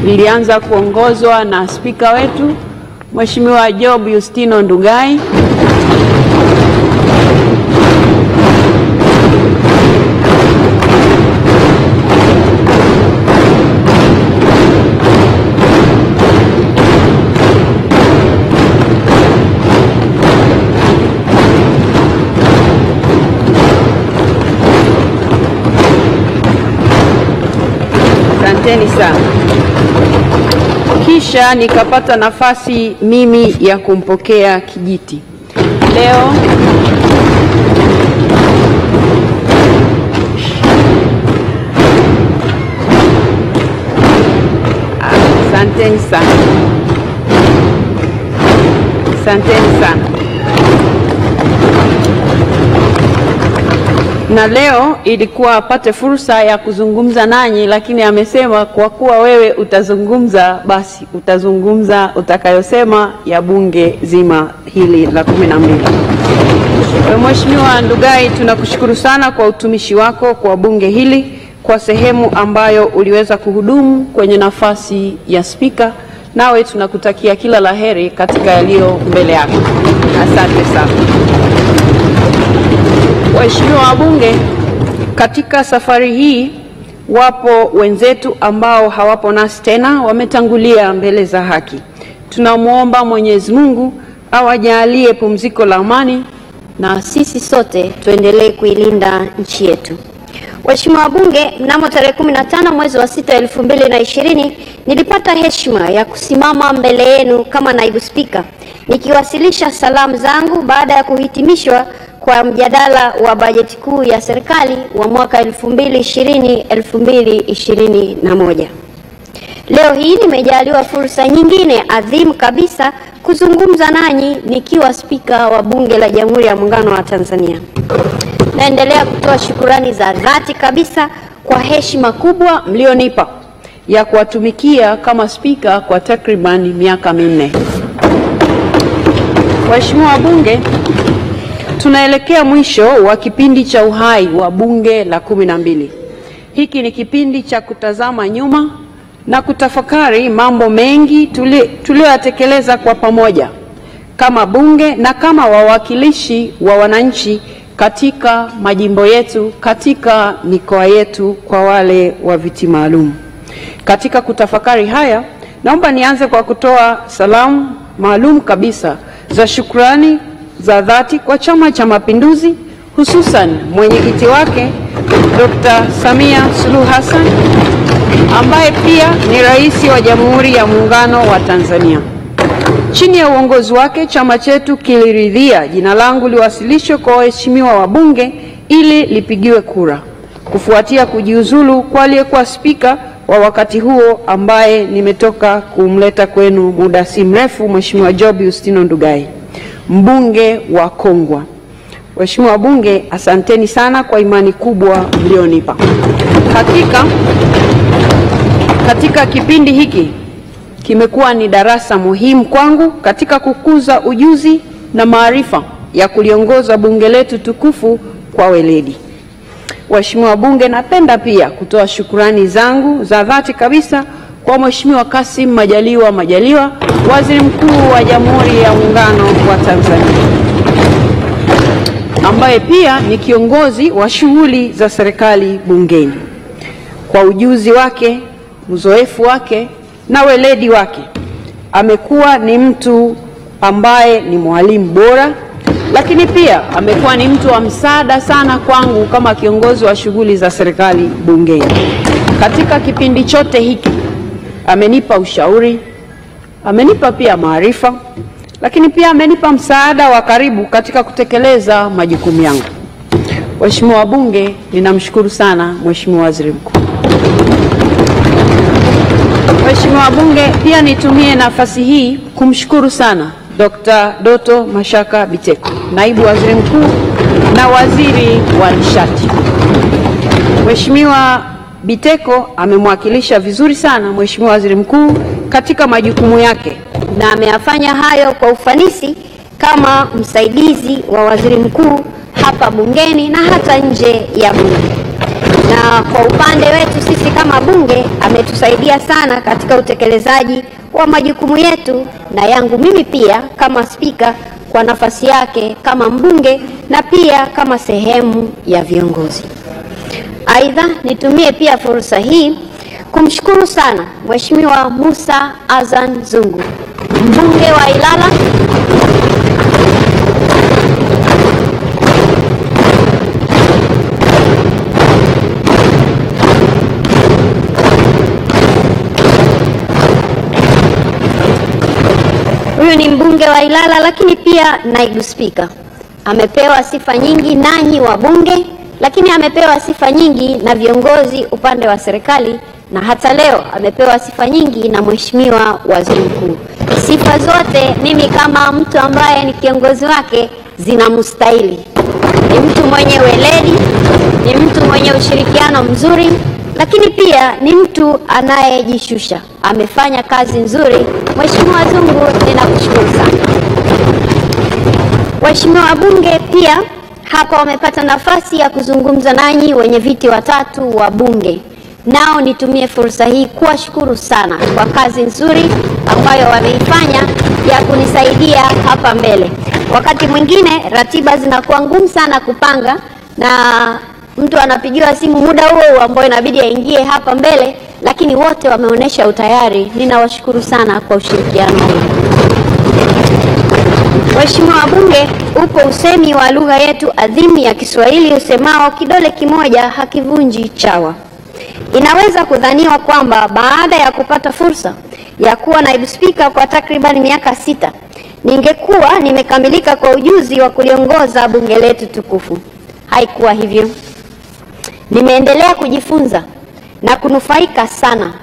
Lilianza kuongozwa na spika wetu Mheshimiwa Job Yustino Ndugai. Asanteni sana. Kisha nikapata nafasi mimi ya kumpokea kijiti. Leo asanteni sana. Asanteni sana. Na leo ilikuwa apate fursa ya kuzungumza nanyi, lakini amesema kwa kuwa wewe utazungumza, basi utazungumza utakayosema ya bunge zima hili la 12. Mheshimiwa Ndugai, tunakushukuru sana kwa utumishi wako kwa bunge hili, kwa sehemu ambayo uliweza kuhudumu kwenye nafasi ya spika. Nawe tunakutakia kila laheri katika yaliyo mbele yako. Asante sana. Waheshimiwa wabunge, katika safari hii wapo wenzetu ambao hawapo nasi tena, wametangulia mbele za haki. Tunamuomba Mwenyezi Mungu awajalie pumziko la amani, na sisi sote tuendelee kuilinda nchi yetu. Waheshimiwa wabunge, mnamo tarehe 15 mwezi wa 6 2020 nilipata heshima ya kusimama mbele yenu kama naibu spika nikiwasilisha salamu zangu baada ya kuhitimishwa kwa mjadala wa bajeti kuu ya serikali wa mwaka 2020-2021. Leo hii nimejaliwa fursa nyingine adhimu kabisa kuzungumza nanyi nikiwa spika wa Bunge la Jamhuri ya Muungano wa Tanzania. Naendelea kutoa shukrani za dhati kabisa kwa heshima kubwa mlionipa ya kuwatumikia kama spika kwa takriban miaka 4. Waheshimiwa wabunge, tunaelekea mwisho wa kipindi cha uhai wa bunge la 12. Hiki ni kipindi cha kutazama nyuma na kutafakari mambo mengi tulioyatekeleza kwa pamoja kama bunge na kama wawakilishi wa wananchi katika majimbo yetu, katika mikoa yetu, kwa wale wa viti maalum. Katika kutafakari haya, naomba nianze kwa kutoa salamu maalum kabisa za shukrani za dhati kwa Chama cha Mapinduzi, hususan mwenyekiti wake Dr. Samia Suluhu Hassan, ambaye pia ni rais wa Jamhuri ya Muungano wa Tanzania. Chini ya uongozi wake, chama chetu kiliridhia jina langu liwasilishwe kwa waheshimiwa wabunge ili lipigiwe kura, kufuatia kujiuzulu kwa aliyekuwa spika wa wakati huo ambaye nimetoka kumleta kwenu muda si mrefu, Mheshimiwa Job Yustino Ndugai, mbunge wa Kongwa. Waheshimiwa wabunge, asanteni sana kwa imani kubwa mlionipa. Katika kipindi hiki kimekuwa ni darasa muhimu kwangu katika kukuza ujuzi na maarifa ya kuliongoza bunge letu tukufu kwa weledi. Waheshimiwa wabunge, napenda pia kutoa shukrani zangu za dhati kabisa kwa Mheshimiwa Kassim Majaliwa, Waziri Mkuu wa Jamhuri ya Muungano wa Tanzania, ambaye pia ni kiongozi wa shughuli za serikali bungeni. Kwa ujuzi wake, uzoefu wake na weledi wake, amekuwa ni mtu ambaye ni mwalimu bora, lakini pia amekuwa ni mtu wa msaada sana kwangu kama kiongozi wa shughuli za serikali bungeni. Katika kipindi chote hiki amenipa ushauri, amenipa pia maarifa, lakini pia amenipa msaada wa karibu katika kutekeleza majukumu yangu. Waheshimiwa wabunge, ninamshukuru sana Mheshimiwa Waziri Mkuu. Waheshimiwa wabunge, pia nitumie nafasi hii kumshukuru sana Dr. Doto Mashaka Biteko, Naibu Waziri Mkuu na Waziri wa Nishati. Mheshimiwa Biteko amemwakilisha vizuri sana Mheshimiwa Waziri Mkuu katika majukumu yake na ameyafanya hayo kwa ufanisi kama msaidizi wa Waziri Mkuu hapa bungeni na hata nje ya bunge. na kwa upande wetu sisi kama bunge ametusaidia sana katika utekelezaji wa majukumu yetu na yangu mimi pia kama spika kwa nafasi yake kama mbunge na pia kama sehemu ya viongozi. Aidha, nitumie pia fursa hii kumshukuru sana Mheshimiwa Musa Azan Zungu, mbunge wa Ilala, huyu ni mbunge wa Ilala lakini pia naibu spika. Amepewa sifa nyingi nanyi wabunge, lakini amepewa sifa nyingi na viongozi upande wa serikali, na hata leo amepewa sifa nyingi na Mheshimiwa Waziri Mkuu. Sifa zote mimi kama mtu ambaye ni kiongozi wake zinamstahili. Ni mtu mwenye weledi, ni mtu mwenye ushirikiano mzuri, lakini pia ni mtu anayejishusha. Amefanya kazi nzuri. Mheshimiwa Zungu, ninakushukuru sana. Waheshimiwa wabunge pia hapa wamepata nafasi ya kuzungumza nanyi wenye viti watatu wa bunge. Nao nitumie fursa hii kuwashukuru sana kwa kazi nzuri ambayo wameifanya ya kunisaidia hapa mbele. Wakati mwingine ratiba zinakuwa ngumu sana kupanga na mtu anapigiwa simu muda huo ambao inabidi aingie hapa mbele, lakini wote wameonyesha utayari. Ninawashukuru sana kwa ushirikiano huu. Waheshimiwa wabunge, upo usemi wa lugha yetu adhimu ya Kiswahili usemao kidole kimoja hakivunji chawa. Inaweza kudhaniwa kwamba baada ya kupata fursa ya kuwa naibu spika kwa takriban miaka 6, ningekuwa nimekamilika kwa ujuzi wa kuliongoza bunge letu tukufu. Haikuwa hivyo. Nimeendelea kujifunza na kunufaika sana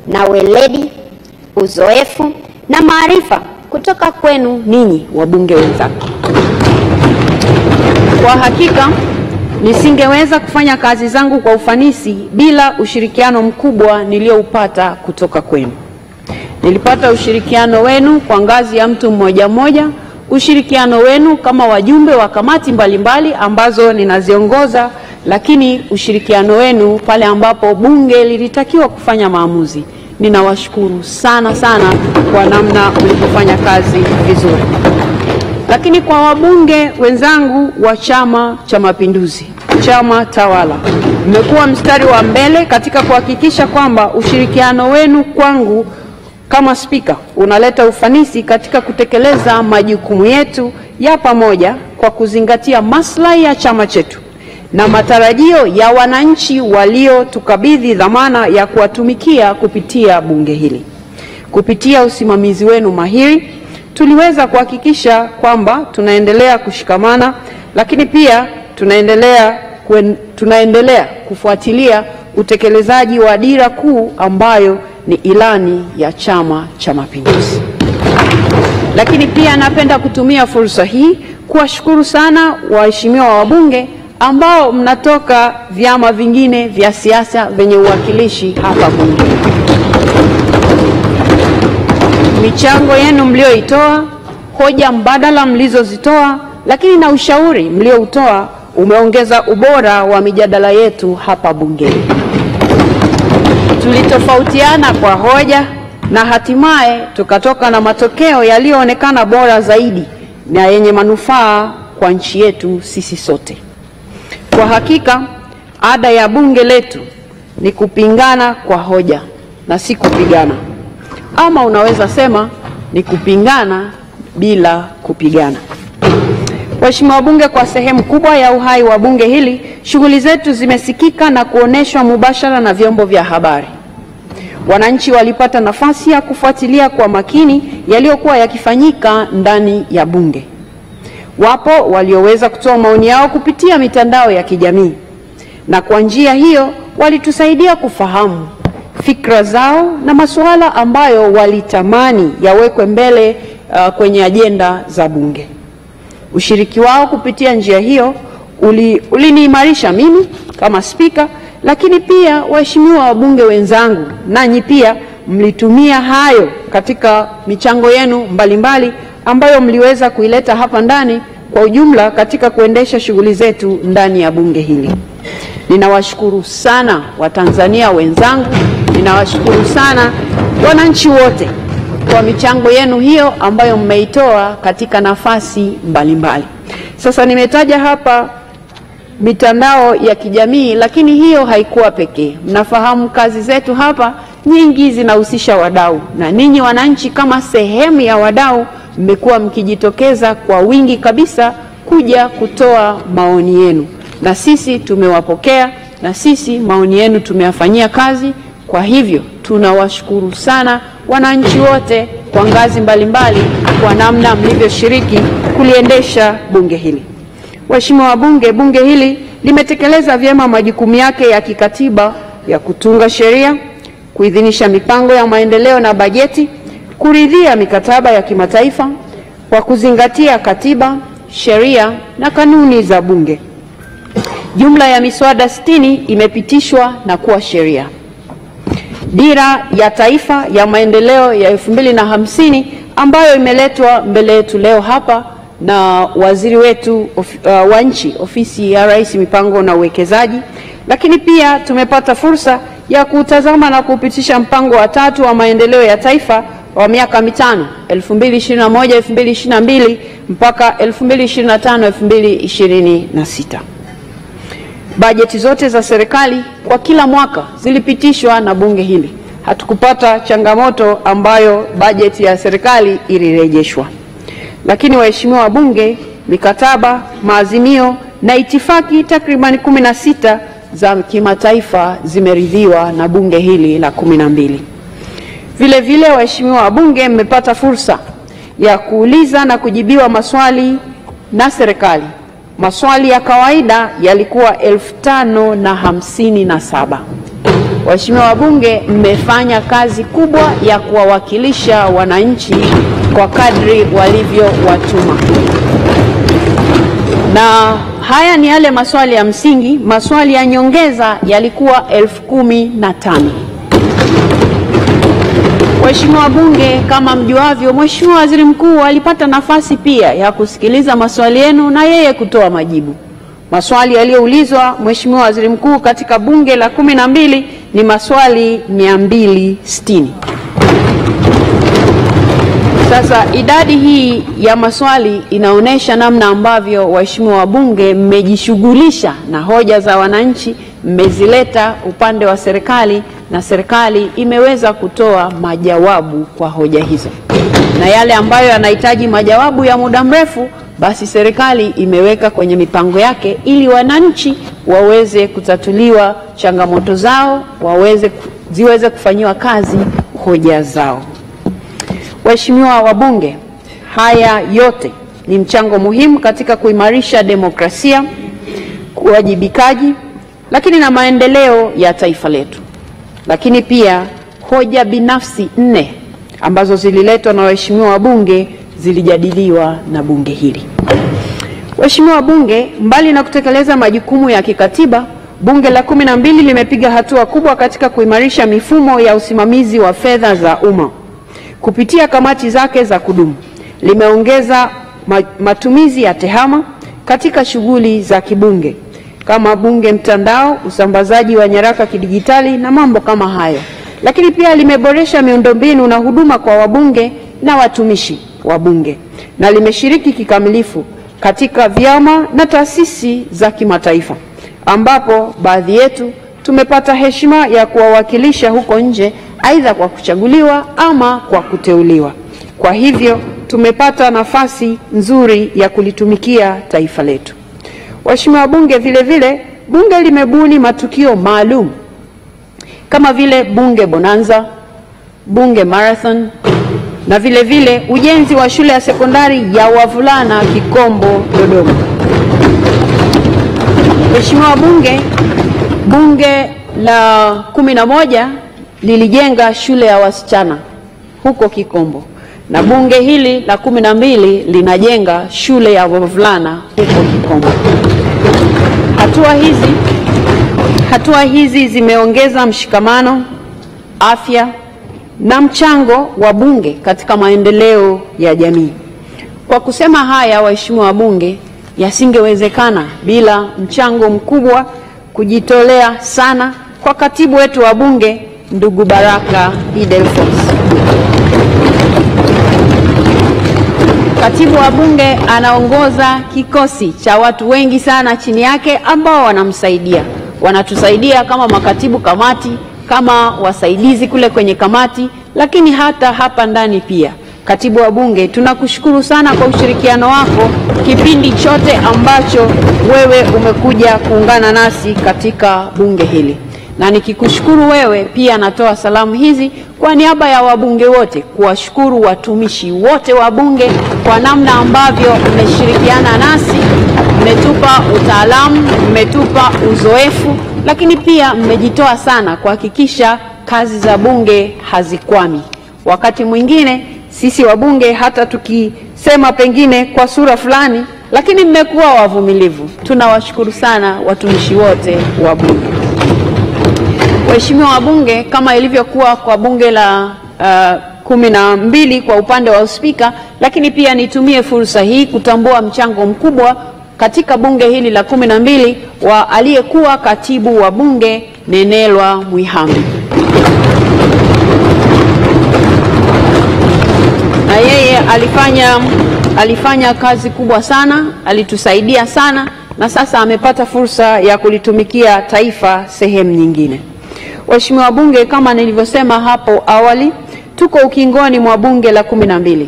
na weledi, uzoefu na maarifa kutoka kwenu ninyi wabunge wenzangu. Kwa hakika nisingeweza kufanya kazi zangu kwa ufanisi bila ushirikiano mkubwa nilioupata kutoka kwenu. Nilipata ushirikiano wenu kwa ngazi ya mtu mmoja mmoja, ushirikiano wenu kama wajumbe wa kamati mbalimbali ambazo ninaziongoza, lakini ushirikiano wenu pale ambapo bunge lilitakiwa kufanya maamuzi. Ninawashukuru sana sana kwa namna mlivyofanya kazi vizuri. Lakini kwa wabunge wenzangu wa Chama cha Mapinduzi, chama tawala, mmekuwa mstari wa mbele katika kuhakikisha kwamba ushirikiano wenu kwangu kama spika unaleta ufanisi katika kutekeleza majukumu yetu ya pamoja kwa kuzingatia maslahi ya chama chetu na matarajio ya wananchi waliotukabidhi dhamana ya kuwatumikia kupitia bunge hili. Kupitia usimamizi wenu mahiri, tuliweza kuhakikisha kwamba tunaendelea kushikamana, lakini pia tunaendelea kufuatilia utekelezaji wa dira kuu ambayo ni ilani ya Chama cha Mapinduzi. Lakini pia napenda kutumia fursa hii kuwashukuru sana waheshimiwa wabunge ambao mnatoka vyama vingine vya siasa vyenye uwakilishi hapa bunge. Michango yenu mlioitoa, hoja mbadala mlizozitoa, lakini na ushauri mlioutoa umeongeza ubora wa mijadala yetu hapa bungeni. Tulitofautiana kwa hoja na hatimaye tukatoka na matokeo yaliyoonekana bora zaidi na yenye manufaa kwa nchi yetu sisi sote. Kwa hakika, ada ya bunge letu ni kupingana kwa hoja na si kupigana. Ama unaweza sema ni kupingana bila kupigana. Waheshimiwa wabunge, kwa sehemu kubwa ya uhai wa bunge hili, shughuli zetu zimesikika na kuoneshwa mubashara na vyombo vya habari. Wananchi walipata nafasi ya kufuatilia kwa makini yaliyokuwa yakifanyika ndani ya bunge. Wapo walioweza kutoa maoni yao kupitia mitandao ya kijamii, na kwa njia hiyo walitusaidia kufahamu fikra zao na masuala ambayo walitamani yawekwe mbele kwenye ajenda za bunge. Ushiriki wao kupitia njia hiyo uliniimarisha mimi kama spika, lakini pia waheshimiwa wabunge wenzangu, nanyi pia mlitumia hayo katika michango yenu mbalimbali ambayo mliweza kuileta hapa ndani kwa ujumla katika kuendesha shughuli zetu ndani ya bunge hili. Ninawashukuru sana Watanzania wenzangu, ninawashukuru sana wananchi wote kwa michango yenu hiyo ambayo mmeitoa katika nafasi mbalimbali. Sasa nimetaja hapa mitandao ya kijamii, lakini hiyo haikuwa pekee. Mnafahamu kazi zetu hapa nyingi zinahusisha wadau, na ninyi wananchi kama sehemu ya wadau mmekuwa mkijitokeza kwa wingi kabisa kuja kutoa maoni yenu, na sisi tumewapokea, na sisi maoni yenu tumeyafanyia kazi. Kwa hivyo tunawashukuru sana wananchi wote kwa ngazi mbalimbali kwa namna mlivyoshiriki kuliendesha bunge hili. Waheshimiwa wabunge, bunge hili limetekeleza vyema majukumu yake ya kikatiba ya kutunga sheria, kuidhinisha mipango ya maendeleo na bajeti, kuridhia mikataba ya kimataifa kwa kuzingatia katiba, sheria na kanuni za bunge. Jumla ya miswada 60 imepitishwa na kuwa sheria. Dira ya Taifa ya Maendeleo ya 2050 ambayo imeletwa mbele yetu leo hapa na waziri wetu wa nchi, Ofisi ya Rais, Mipango na Uwekezaji. Lakini pia tumepata fursa ya kutazama na kupitisha mpango wa 3 wa maendeleo ya taifa wa miaka mitano 2021-2022 mpaka 2025-2026. Bajeti zote za serikali kwa kila mwaka zilipitishwa na bunge hili. Hatukupata changamoto ambayo bajeti ya serikali ilirejeshwa. Lakini waheshimiwa wabunge, mikataba, maazimio na itifaki takriban 16 za kimataifa zimeridhiwa na bunge hili la 12. Vile vile waheshimiwa wabunge, mmepata fursa ya kuuliza na kujibiwa maswali na serikali. Maswali ya kawaida yalikuwa 5,057. Waheshimiwa wabunge, mmefanya kazi kubwa ya kuwawakilisha wananchi kwa kadri walivyowatuma. Na haya ni yale maswali ya msingi. Maswali ya nyongeza yalikuwa 15,000. Waheshimiwa wabunge, kama mjuavyo, Mheshimiwa Waziri Mkuu alipata nafasi pia ya kusikiliza maswali yenu na yeye kutoa majibu. Maswali yaliyoulizwa Mheshimiwa Waziri Mkuu katika bunge la 12 ni maswali 260. Sasa idadi hii ya maswali inaonyesha namna ambavyo waheshimiwa wabunge mmejishughulisha na hoja za wananchi, mmezileta upande wa serikali na serikali imeweza kutoa majawabu kwa hoja hizo. Na yale ambayo yanahitaji majawabu ya muda mrefu, basi serikali imeweka kwenye mipango yake ili wananchi waweze kutatuliwa changamoto zao, ziweze kufanyiwa kazi hoja zao. Waheshimiwa wabunge, haya yote ni mchango muhimu katika kuimarisha demokrasia, uwajibikaji, lakini na maendeleo ya taifa letu. Lakini pia hoja binafsi 4 ambazo zililetwa na waheshimiwa wabunge zilijadiliwa na bunge hili. Waheshimiwa wabunge, mbali na kutekeleza majukumu ya kikatiba, bunge la 12 limepiga hatua kubwa katika kuimarisha mifumo ya usimamizi wa fedha za umma. Kupitia kamati zake za kudumu, limeongeza matumizi ya tehama katika shughuli za kibunge kama bunge mtandao, usambazaji wa nyaraka kidijitali na mambo kama hayo. Lakini pia limeboresha miundombinu na huduma kwa wabunge na watumishi wa bunge, na limeshiriki kikamilifu katika vyama na taasisi za kimataifa, ambapo baadhi yetu tumepata heshima ya kuwawakilisha huko nje, aidha kwa kuchaguliwa ama kwa kuteuliwa. Kwa hivyo tumepata nafasi nzuri ya kulitumikia taifa letu. Waheshimiwa wabunge, vile vile bunge limebuni matukio maalum kama vile bunge bonanza, bunge marathon, na vile vile ujenzi wa shule ya sekondari ya wavulana Kikombo, Dodoma. Waheshimiwa wabunge, bunge la 11 lilijenga shule ya wasichana huko Kikombo, na bunge hili la 12 linajenga shule ya wavulana huko Kikombo. Hatua hizi zimeongeza mshikamano, afya na mchango wa bunge katika maendeleo ya jamii. Kwa kusema haya, waheshimiwa wabunge, yasingewezekana bila mchango mkubwa kujitolea sana kwa katibu wetu wa bunge ndugu Baraka Idelfos. Katibu wa bunge anaongoza kikosi cha watu wengi sana chini yake ambao wanamsaidia. Wanatusaidia kama makatibu kamati, kama wasaidizi kule kwenye kamati, lakini hata hapa ndani pia. Katibu wa bunge, tunakushukuru sana kwa ushirikiano wako kipindi chote ambacho wewe umekuja kuungana nasi katika bunge hili. Na nikikushukuru wewe pia natoa salamu hizi kwa niaba ya wabunge wote, kuwashukuru watumishi wote wa bunge kwa namna ambavyo mmeshirikiana nasi, mmetupa utaalamu, mmetupa uzoefu, lakini pia mmejitoa sana kuhakikisha kazi za bunge hazikwami. Wakati mwingine sisi wabunge hata tukisema pengine kwa sura fulani, lakini mmekuwa wavumilivu. Tunawashukuru sana watumishi wote wa bunge. Waheshimiwa wabunge, kama ilivyokuwa kwa bunge la 12 kwa upande wa uspika, lakini pia nitumie fursa hii kutambua mchango mkubwa katika bunge hili la 12 wa aliyekuwa katibu wa bunge Nenelwa Mwihambi. Na yeye alifanya kazi kubwa sana, alitusaidia sana, na sasa amepata fursa ya kulitumikia taifa sehemu nyingine. Waheshimiwa wabunge, kama nilivyosema hapo awali, tuko ukingoni mwa bunge la 12.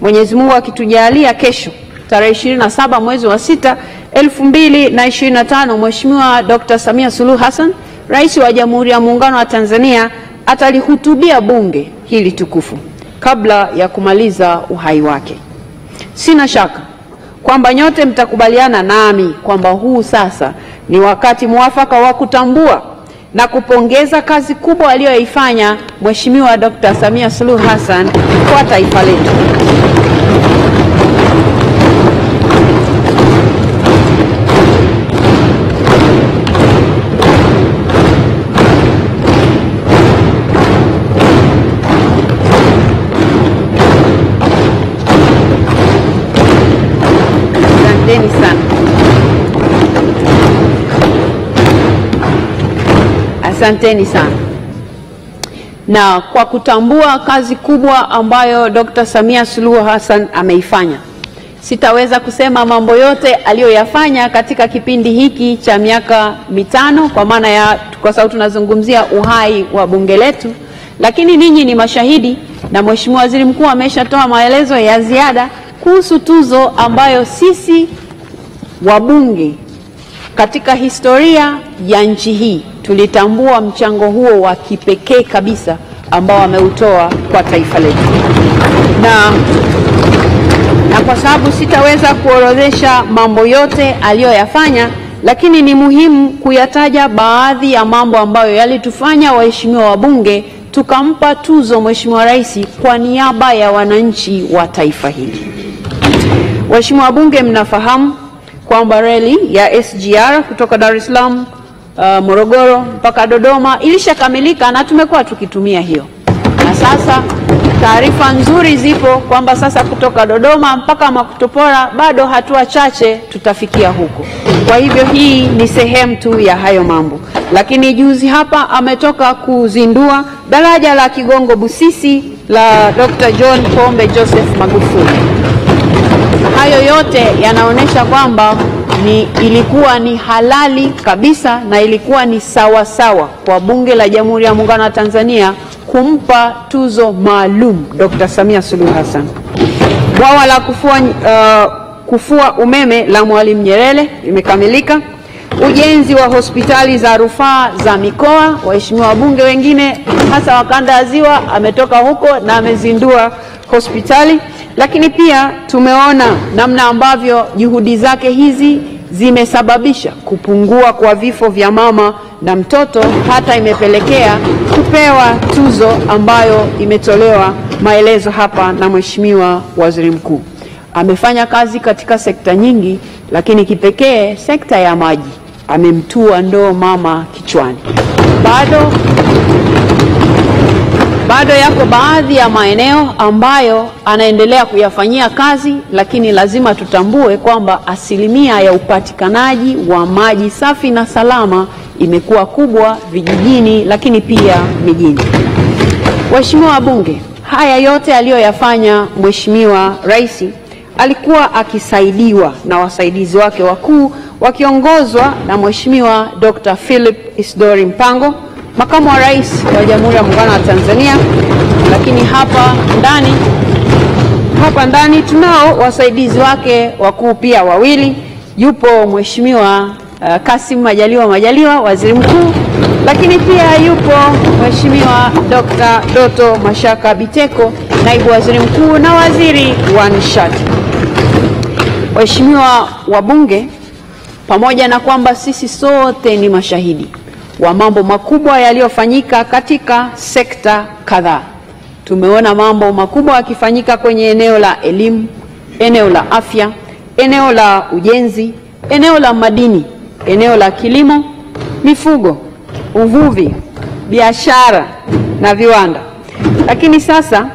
Mwenyezi Mungu akitujalia, kesho tarehe 27 mwezi wa 6 2025, Mheshimiwa Dr. Samia Suluhu Hassan, Rais wa Jamhuri ya Muungano wa Tanzania, atalihutubia bunge hili tukufu kabla ya kumaliza uhai wake. Sina shaka kwamba nyote mtakubaliana nami kwamba huu sasa ni wakati mwafaka wa kutambua na kupongeza kazi kubwa aliyoifanya Mheshimiwa Dr. Samia Suluhu Hassan kwa taifa letu. Asanteni sana. Asanteni sana. Na kwa kutambua kazi kubwa ambayo Dr. Samia Suluhu Hassan ameifanya, sitaweza kusema mambo yote aliyoyafanya katika kipindi hiki cha miaka 5, kwa maana ya kwa sababu tunazungumzia uhai wa bunge letu, lakini ninyi ni mashahidi na Mheshimiwa Waziri Mkuu ameshatoa maelezo ya ziada kuhusu tuzo ambayo sisi wabunge katika historia ya nchi hii tulitambua mchango huo wa kipekee kabisa ambao ameutoa kwa taifa letu. Na kwa sababu sitaweza kuorodhesha mambo yote aliyoyafanya, lakini ni muhimu kuyataja baadhi ya mambo ambayo yalitufanya waheshimiwa wabunge tukampa tuzo Mheshimiwa Rais kwa niaba ya wananchi wa taifa hili. Waheshimiwa wabunge, mnafahamu kwamba reli ya SGR kutoka Dar es Salaam, Morogoro mpaka Dodoma ilishakamilika na tumekuwa tukitumia hiyo. Na sasa taarifa nzuri zipo kwamba sasa kutoka Dodoma mpaka Makutopora bado hatua chache tutafikia huko. Kwa hivyo hii ni sehemu tu ya hayo mambo. Lakini juzi hapa ametoka kuzindua daraja la Kigongo Busisi la Dr. John Pombe Joseph Magufuli. Hayo yote yanaonyesha kwamba ilikuwa ni halali kabisa na ilikuwa ni sawa sawa kwa bunge la Jamhuri ya Muungano wa Tanzania kumpa tuzo maalum Dr. Samia Suluhu Hassan. Bwawa la kufua umeme la Mwalimu Nyerere limekamilika. Ujenzi wa hospitali za rufaa za mikoa, waheshimiwa wabunge wengine hasa wa kanda ya Ziwa ametoka huko na amezindua hospitali. Lakini pia tumeona namna ambavyo juhudi zake hizi zimesababisha kupungua kwa vifo vya mama na mtoto, hata imepelekea kupewa tuzo ambayo imetolewa maelezo hapa na Mheshimiwa Waziri Mkuu. Amefanya kazi katika sekta nyingi, lakini kipekee sekta ya maji amemtua ndoo mama kichwani. Bado yako baadhi ya maeneo ambayo anaendelea kuyafanyia kazi, lakini lazima tutambue kwamba asilimia ya upatikanaji wa maji safi na salama imekuwa kubwa vijijini, lakini pia mijini. Waheshimiwa wabunge, haya yote aliyoyafanya Mheshimiwa Rais alikuwa akisaidiwa na wasaidizi wake wakuu wakiongozwa na Mheshimiwa Dr. Philip Isdori Mpango, Makamu wa Rais wa Jamhuri ya Muungano wa Tanzania. Lakini hapa ndani tunao wasaidizi wake wakuu pia wawili. Yupo Mheshimiwa Kassim Majaliwa, Waziri Mkuu, lakini pia yupo Mheshimiwa Dr. Doto Mashaka Biteko, Naibu Waziri Mkuu na Waziri wa Nishati. Waheshimiwa wabunge, pamoja na kwamba sisi sote ni mashahidi wa mambo makubwa yaliyofanyika katika sekta kadhaa. Tumeona mambo makubwa yakifanyika kwenye eneo la elimu, eneo la afya, eneo la ujenzi, eneo la madini, eneo la kilimo, mifugo, uvuvi, biashara na viwanda. Lakini sasa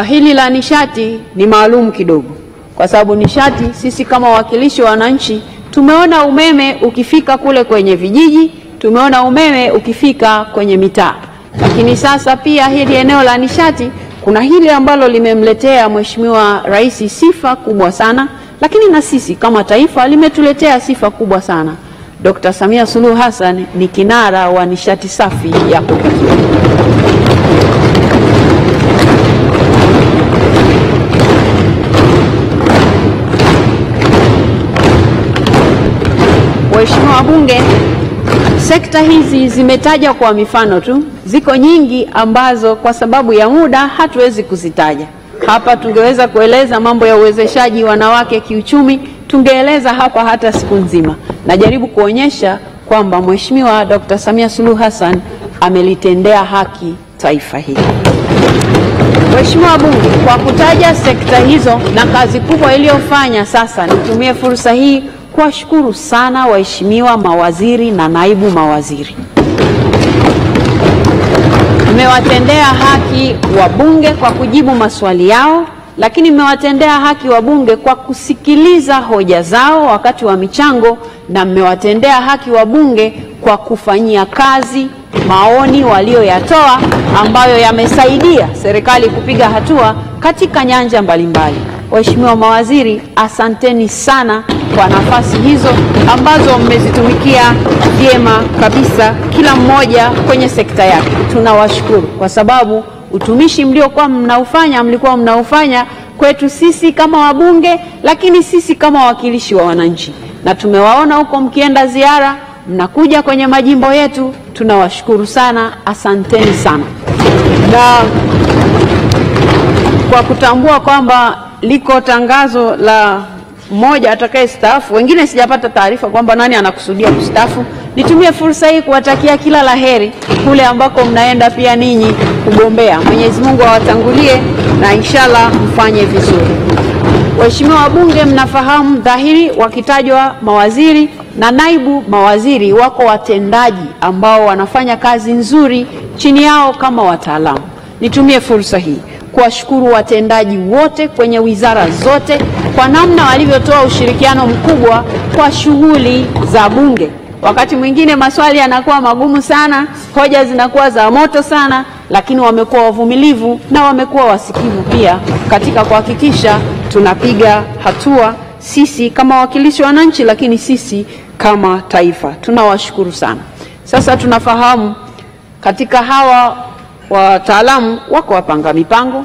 hili la nishati ni maalum kidogo, kwa sababu nishati, sisi kama wawakilishi wa wananchi tumeona umeme ukifika kule kwenye vijiji, tumeona umeme ukifika kwenye mitaa. Lakini sasa pia hili eneo la nishati, kuna hili ambalo limemletea Mheshimiwa Rais sifa kubwa sana, lakini na sisi kama taifa limetuletea sifa kubwa sana. Dr. Samia Suluhu Hassan ni kinara wa nishati safi ya kupikia. Waheshimiwa wabunge, sekta hizi zimetajwa kwa mifano tu. Ziko nyingi ambazo kwa sababu ya muda hatuwezi kuzitaja. Hapa tungeweza kueleza mambo ya uwezeshaji wanawake kiuchumi, tungeeleza hapa hata siku nzima. Najaribu kuonyesha kwamba Mheshimiwa Dr. Samia Suluhu Hassan amelitendea haki taifa hili. Waheshimiwa wabunge, kwa kutaja sekta hizo na kazi kubwa iliyofanya, sasa nitumie fursa hii kuwashukuru sana waheshimiwa mawaziri na naibu mawaziri. Mmewatendea haki wabunge kwa kujibu maswali yao, lakini mmewatendea haki wabunge kwa kusikiliza hoja zao wakati wa michango, na mmewatendea haki wabunge kwa kufanyia kazi maoni walioyatoa ambayo yamesaidia serikali kupiga hatua katika nyanja mbalimbali. Waheshimiwa mawaziri, asanteni sana kwa nafasi hizo ambazo mmezitumikia vyema kabisa, kila mmoja kwenye sekta yake. Tunawashukuru kwa sababu utumishi mliokuwa mlikuwa mnaufanya kwetu sisi kama wabunge, lakini sisi kama wawakilishi wa wananchi. Na tumewaona huko mkienda ziara, mnakuja kwenye majimbo yetu. Tunawashukuru sana, asanteni sana. Na kwa kutambua kwamba liko tangazo la mmoja atakaye staafu, wengine sijapata taarifa kwamba nani anakusudia kustaafu, nitumie fursa hii kuwatakia kila laheri kule ambako mnaenda pia ninyi kugombea. Mwenyezi Mungu awatangulie na inshallah mfanye vizuri. Waheshimiwa wabunge, mnafahamu dhahiri wakitajwa mawaziri na naibu mawaziri, wako watendaji ambao wanafanya kazi nzuri chini yao kama wataalamu. Nitumie fursa hii kuwashukuru watendaji wote kwenye wizara zote kwa namna walivyotoa ushirikiano mkubwa kwa shughuli za bunge. Wakati mwingine maswali yanakuwa magumu sana, hoja zinakuwa za moto sana, lakini wamekuwa wavumilivu na wamekuwa wasikivu pia katika kuhakikisha tunapiga hatua, sisi kama wawakilishi wa wananchi, lakini sisi kama taifa. Tunawashukuru sana. Sasa tunafahamu katika hawa wataalamu wako wapanga mipango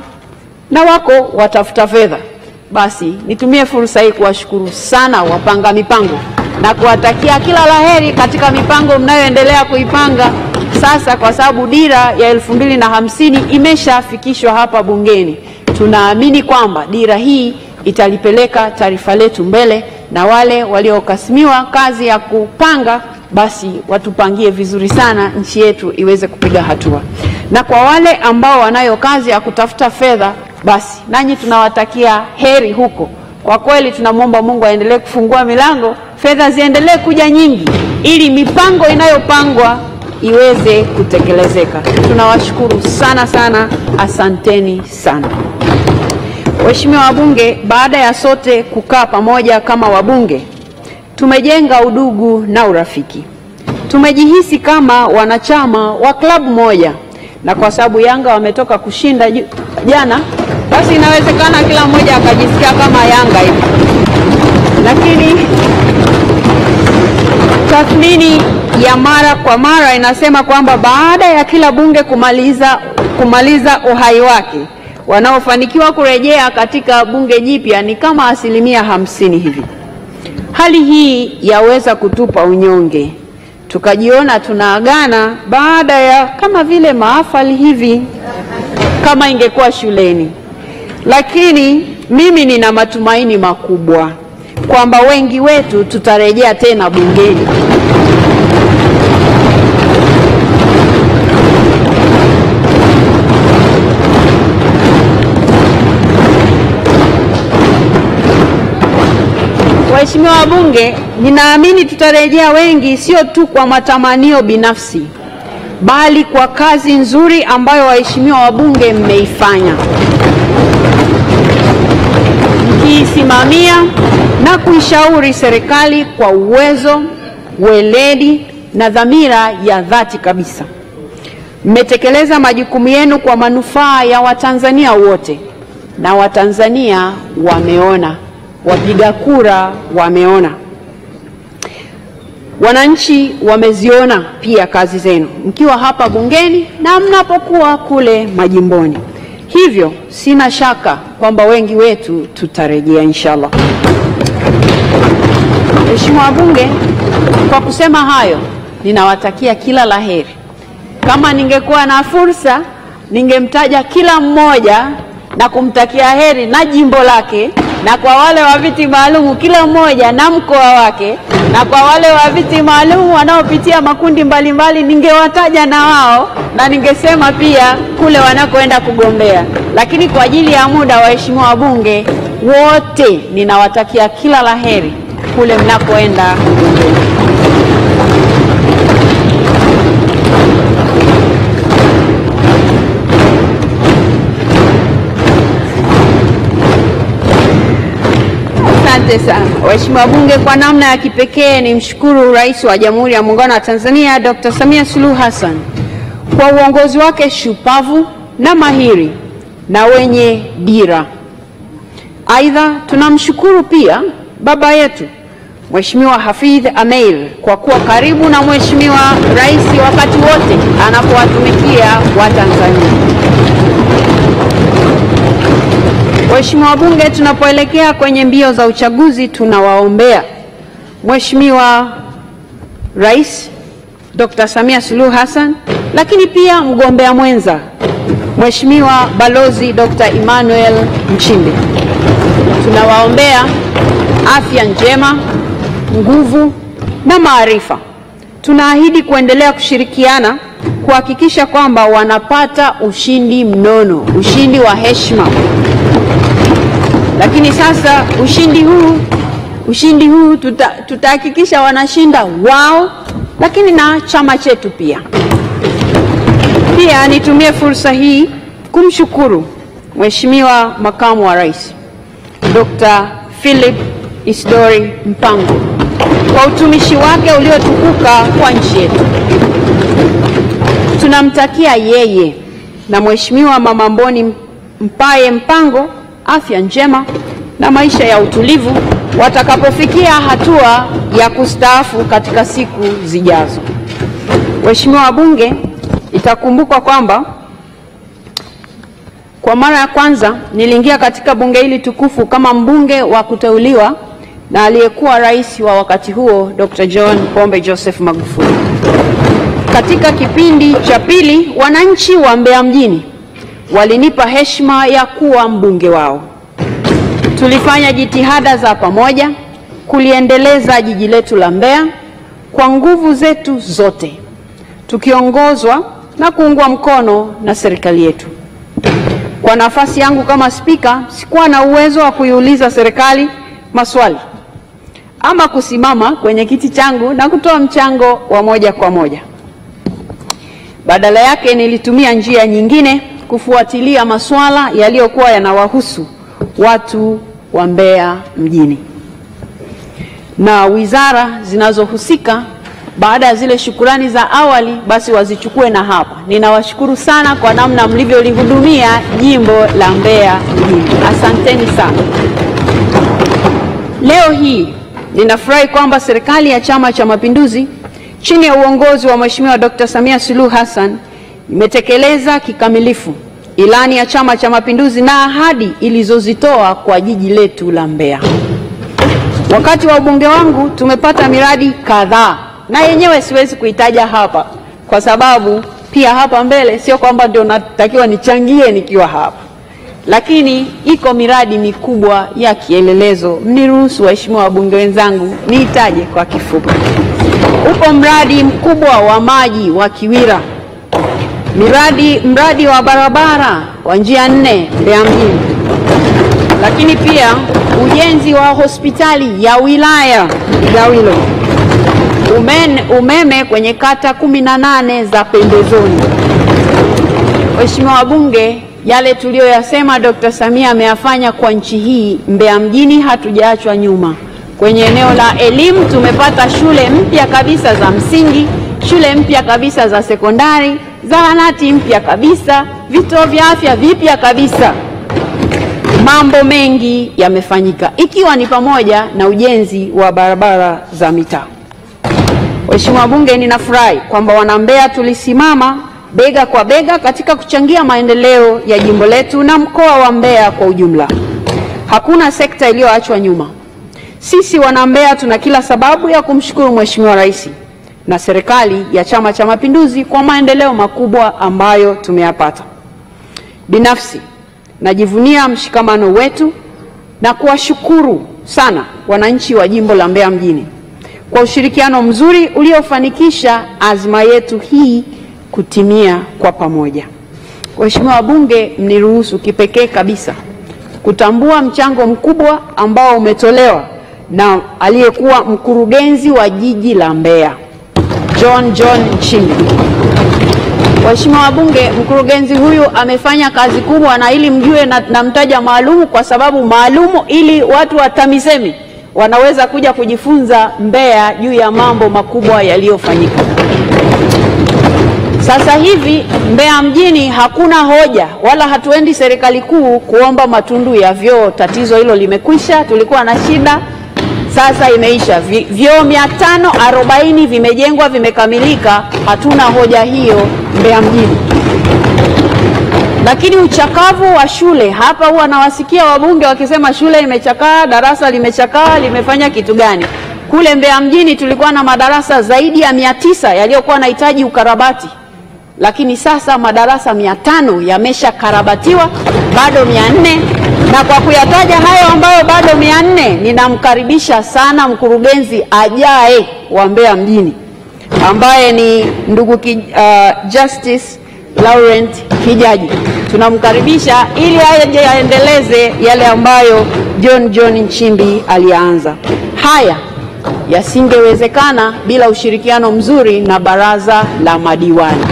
na wako watafuta fedha. Basi nitumie fursa hii kuwashukuru sana wapanga mipango na kuwatakia kila laheri katika mipango mnayoendelea kuipanga sasa, kwa sababu dira ya 2050 imeshafikishwa hapa bungeni. Tunaamini kwamba dira hii italipeleka taifa letu mbele, na wale waliokasimiwa kazi ya kupanga basi watupangie vizuri sana nchi yetu iweze kupiga hatua. Na kwa wale ambao wanayo kazi ya kutafuta fedha, basi nanyi tunawatakia heri huko. Kwa kweli tunamwomba Mungu aendelee kufungua milango, fedha ziendelee kuja nyingi ili mipango inayopangwa iweze kutekelezeka. Tunawashukuru sana sana, asanteni sana. Waheshimiwa wabunge, baada ya sote kukaa pamoja kama wabunge, tumejenga udugu na urafiki. tumejihisi kama wanachama wa klabu moja, na kwa sababu Yanga wametoka kushinda jana, basi inawezekana kila mmoja akajisikia kama Yanga hivi. Lakini tathmini ya mara kwa mara inasema kwamba baada ya kila bunge kumaliza uhai wake, wanaofanikiwa kurejea katika bunge jipya ni kama 50% hivi. Hali hii yaweza kutupa unyonge, tukajiona tunaagana baada ya kama vile mahafali hivi, kama ingekuwa shuleni. Lakini mimi nina matumaini makubwa kwamba wengi wetu tutarejea tena bungeni. Waheshimiwa wabunge, ninaamini tutarejea wengi, sio tu kwa matamanio binafsi, bali kwa kazi nzuri ambayo waheshimiwa wabunge mmeifanya, mkiisimamia na kuishauri serikali kwa uwezo, weledi na dhamira ya dhati kabisa. Mmetekeleza majukumu yenu kwa manufaa ya Watanzania wote, na Watanzania wameona, wapiga kura wameona, wananchi wameziona pia kazi zenu mkiwa hapa bungeni na mnapokuwa kule majimboni. Hivyo sina shaka kwamba wengi wetu tutarejea inshallah. Mheshimiwa wabunge, kwa kusema hayo, ninawatakia kila laheri. Kama ningekuwa na fursa, ningemtaja kila mmoja na kumtakia heri na jimbo lake, na kwa wale wa viti maalum kila mmoja na mkoa wake, na kwa wale wa viti maalum wanaopitia makundi mbalimbali ningewataja na wao, na ningesema pia kule wanakoenda kugombea. Lakini kwa ajili ya muda, waheshimiwa wabunge wote, ninawatakia kila laheri kule mnakoenda kugombea. Asante sana. Waheshimiwa wabunge, kwa namna ya kipekee nimshukuru Rais wa Jamhuri ya Muungano wa Tanzania Dr. Samia Suluhu Hassan kwa uongozi wake shupavu na mahiri na wenye dira. Aidha, tunamshukuru pia baba yetu Mheshimiwa Hafidh Ameir kwa kuwa karibu na Mheshimiwa Rais wakati wote anapowatumikia Watanzania. Waheshimiwa wabunge, tunapoelekea kwenye mbio za uchaguzi, tunawaombea Mheshimiwa Rais Dr. Samia Suluhu Hassan, lakini pia mgombea mwenza Mheshimiwa Balozi Dr. Emmanuel Nchimbi. Tunawaombea afya njema, nguvu na maarifa. Tunaahidi kuendelea kushirikiana kuhakikisha kwamba wanapata ushindi mnono, ushindi wa heshima. Lakini sasa ushindi huu tutahakikisha wanashinda wao, lakini na chama chetu pia. Pia nitumie fursa hii kumshukuru Mheshimiwa Makamu wa Rais Dr. Philip Isdori Mpango kwa utumishi wake uliotukuka kwa nchi yetu. Tunamtakia yeye na Mheshimiwa Mama Mboni Mpaye Mpango afya njema na maisha ya utulivu watakapofikia hatua ya kustaafu katika siku zijazo. Waheshimiwa wabunge, itakumbukwa kwamba kwa mara ya kwanza niliingia katika bunge hili tukufu kama mbunge wa kuteuliwa na aliyekuwa rais wa wakati huo Dr. John Pombe Joseph Magufuli. Katika kipindi cha pili, wananchi wa Mbeya mjini walinipa heshima ya kuwa mbunge wao. Tulifanya jitihada za pamoja kuliendeleza jiji letu la Mbeya kwa nguvu zetu zote, tukiongozwa na kuungwa mkono na serikali yetu. Kwa nafasi yangu kama spika, sikuwa na uwezo wa kuiuliza serikali maswali ama kusimama kwenye kiti changu na kutoa mchango wa moja kwa moja. Badala yake nilitumia njia nyingine kufuatilia masuala yaliyokuwa yanawahusu watu wa Mbeya mjini, na wizara zinazohusika baada ya zile shukurani za awali, basi wazichukue na hapa. Ninawashukuru sana kwa namna mlivyolihudumia jimbo la Mbeya mjini. Asanteni sana. Leo hii ninafurahi kwamba serikali ya Chama cha Mapinduzi chini ya uongozi wa Mheshimiwa Dr. Samia Suluhu Hassan imetekeleza kikamilifu ilani ya Chama cha Mapinduzi na ahadi ilizozitoa kwa jiji letu la Mbeya. Wakati wa ubunge wangu tumepata miradi kadhaa, na yenyewe siwezi kuitaja hapa kwa sababu pia hapa mbele sio kwamba ndio natakiwa nichangie nikiwa hapa, lakini iko miradi mikubwa ya kielelezo. Mniruhusu waheshimiwa wabunge wenzangu niitaje kwa kifupi. Upo mradi mkubwa wa maji wa Kiwira, mradi wa barabara wa njia 4 Mbeya mjini, lakini pia ujenzi wa hospitali ya wilaya Gawilo, umeme kwenye kata 18 za pembezoni. Waheshimiwa wabunge, yale tuliyoyasema Dr. Samia ameyafanya kwa nchi hii. Mbeya mjini hatujaachwa nyuma. Kwenye eneo la elimu tumepata shule mpya kabisa za msingi, shule mpya kabisa za sekondari, zahanati mpya kabisa, vituo vya afya vipya kabisa. Mambo mengi yamefanyika, ikiwa ni pamoja na ujenzi wa barabara za mitaa. Waheshimiwa wabunge, ninafurahi kwamba wana Mbeya tulisimama bega kwa bega katika kuchangia maendeleo ya jimbo letu na mkoa wa Mbeya kwa ujumla. Hakuna sekta iliyoachwa nyuma. Sisi wana Mbeya tuna kila sababu ya kumshukuru Mheshimiwa Rais na serikali ya Chama cha Mapinduzi kwa maendeleo makubwa ambayo tumeyapata. Binafsi najivunia mshikamano wetu na kuwashukuru sana wananchi wa jimbo la Mbeya mjini kwa ushirikiano mzuri uliofanikisha azma yetu hii kutimia kwa pamoja. Waheshimiwa wabunge, mniruhusu kipekee kabisa kutambua mchango mkubwa ambao umetolewa na aliyekuwa mkurugenzi wa jiji la Mbeya, John Nchimbi. Waheshimiwa wabunge, mkurugenzi huyu amefanya kazi kubwa, na ili mjue na mtaja maalumu kwa sababu maalumu, ili watu wa TAMISEMI wanaweza kuja kujifunza Mbeya juu ya mambo makubwa yaliyofanyika. Sasa hivi Mbeya mjini hakuna hoja wala hatuendi serikali kuu kuomba matundu ya vyoo. Tatizo hilo limekwisha. Tulikuwa na shida, sasa imeisha. Vyoo 540 vimejengwa, vimekamilika. Hatuna hoja hiyo Mbeya mjini. Lakini uchakavu wa shule, hapa huwa nawasikia wabunge wakisema shule imechakaa, darasa limechakaa, limefanya kitu gani? Kule Mbeya mjini tulikuwa na madarasa zaidi ya 900 yaliyokuwa yanahitaji ukarabati, lakini sasa madarasa 500 yameshakarabatiwa, bado 400. Na kwa kuyataja hayo ambayo bado 400, ninamkaribisha sana mkurugenzi ajaye wa Mbeya mjini ambaye ni ndugu Justice Laurent Kijaji. Tunamkaribisha ili aje aendeleze yale ambayo John Nchimbi alianza. Haya yasingewezekana bila ushirikiano mzuri na baraza la madiwani.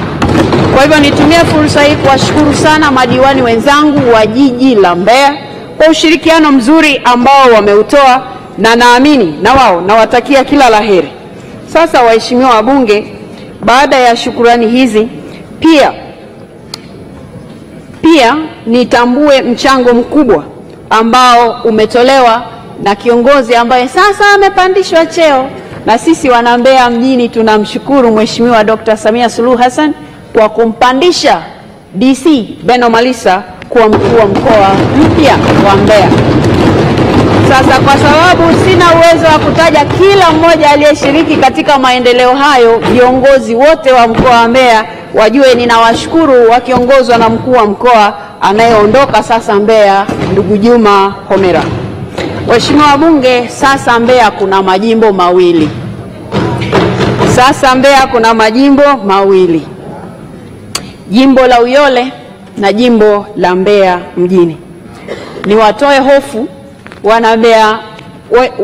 Kwa hivyo nitumie fursa hii kuwashukuru sana madiwani wenzangu wa jiji la Mbeya kwa ushirikiano mzuri ambao wameutoa, na naamini na wao nawatakia kila laheri. Sasa waheshimiwa wabunge, baada ya shukurani hizi pia nitambue mchango mkubwa ambao umetolewa na kiongozi ambaye sasa amepandishwa cheo, na sisi wana Mbeya mjini tunamshukuru Mheshimiwa Dr. Samia Suluhu Hassan kwa kumpandisha DC Beno Malisa kuwa mkuu wa mkoa mpya wa Mbeya. Sasa kwa sababu sina uwezo wa kutaja kila mmoja aliyeshiriki katika maendeleo hayo, viongozi wote wa mkoa wa Mbeya wajue ninawashukuru, wakiongozwa na mkuu wa mkoa anayeondoka sasa Mbeya, ndugu Juma Homera. Waheshimiwa wabunge, sasa Mbeya kuna majimbo mawili. Jimbo la Uyole na jimbo la Mbeya mjini. Niwatoe hofu wana Mbeya,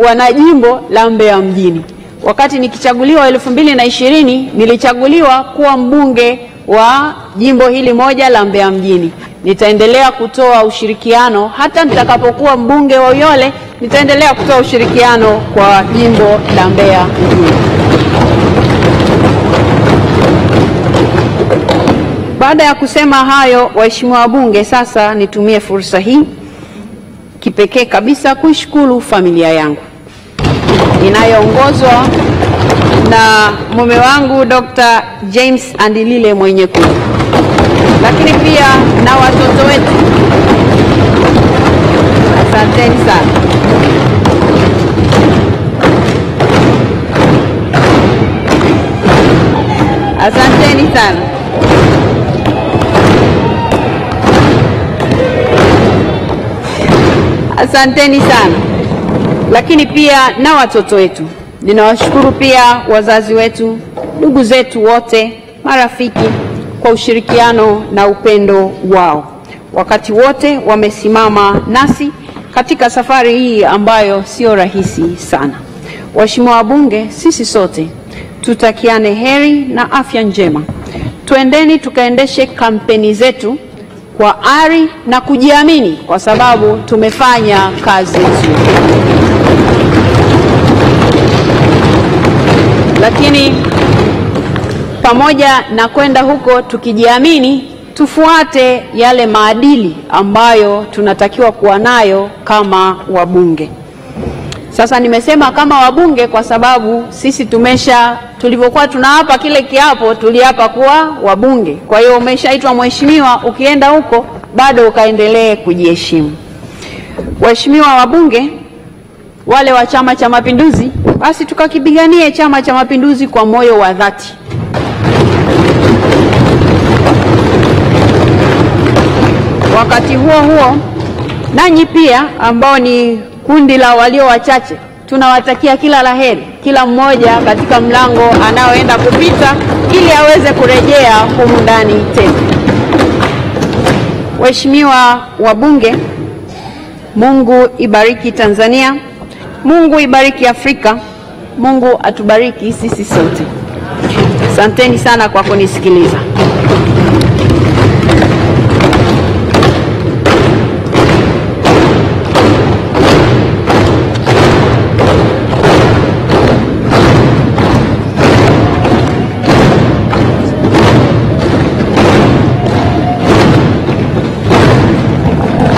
wana jimbo la Mbeya mjini. Wakati nikichaguliwa 2020 nilichaguliwa kuwa mbunge wa jimbo hili moja la Mbeya mjini. Nitaendelea kutoa ushirikiano hata nitakapokuwa mbunge wa Uyole, nitaendelea kutoa ushirikiano kwa jimbo la Mbeya mjini. Baada ya kusema hayo, waheshimiwa wabunge, sasa nitumie fursa hii kipekee kabisa kuishukuru familia yangu inayoongozwa na mume wangu Dr. James Andilile Mwenyekulu, lakini pia na watoto wetu. Asanteni sana. Asanteni sana. Asanteni sana. Lakini pia na watoto wetu. Ninawashukuru pia wazazi wetu, ndugu zetu wote, marafiki kwa ushirikiano na upendo wao. Wakati wote wamesimama nasi katika safari hii ambayo sio rahisi sana. Waheshimiwa wabunge, sisi sote tutakiane heri na afya njema. Tuendeni tukaendeshe kampeni zetu kwa ari na kujiamini, kwa sababu tumefanya kazi nzuri. Lakini pamoja na kwenda huko tukijiamini, tufuate yale maadili ambayo tunatakiwa kuwa nayo kama wabunge. Sasa nimesema kama wabunge kwa sababu sisi tulivyokuwa tunaapa kile kiapo, tuliapa kuwa wabunge. Kwa hiyo umeshaitwa mheshimiwa, ukienda huko bado ukaendelee kujiheshimu. Waheshimiwa wabunge wale wa Chama cha Mapinduzi, basi tukakipiganie Chama cha Mapinduzi kwa moyo wa dhati. Wakati huo huo, nanyi pia ambao ni kundi la walio wachache, tunawatakia kila laheri, kila mmoja katika mlango anaoenda kupita ili aweze kurejea humu ndani tena. Waheshimiwa wabunge, Mungu ibariki Tanzania, Mungu ibariki Afrika, Mungu atubariki sisi sote. Asanteni sana kwa kunisikiliza.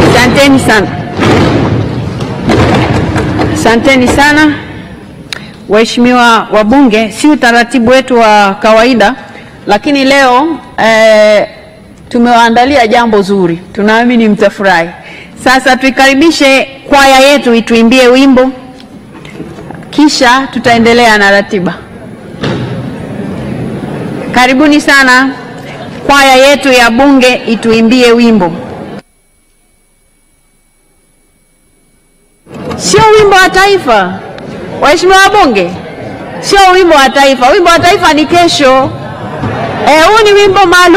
Asanteni sana. Asanteni sana. Waheshimiwa wabunge, si utaratibu wetu wa kawaida, lakini leo tumewaandalia jambo zuri. Tunaamini mtafurahi. Sasa tuikaribishe kwaya yetu ituimbie wimbo, kisha tutaendelea na ratiba. Karibuni sana kwaya yetu ya bunge ituimbie wimbo. Sio wimbo wa taifa, waheshimiwa wabunge, sio wimbo wa taifa. Wimbo wa taifa ni kesho. Huu ni wimbo maalum.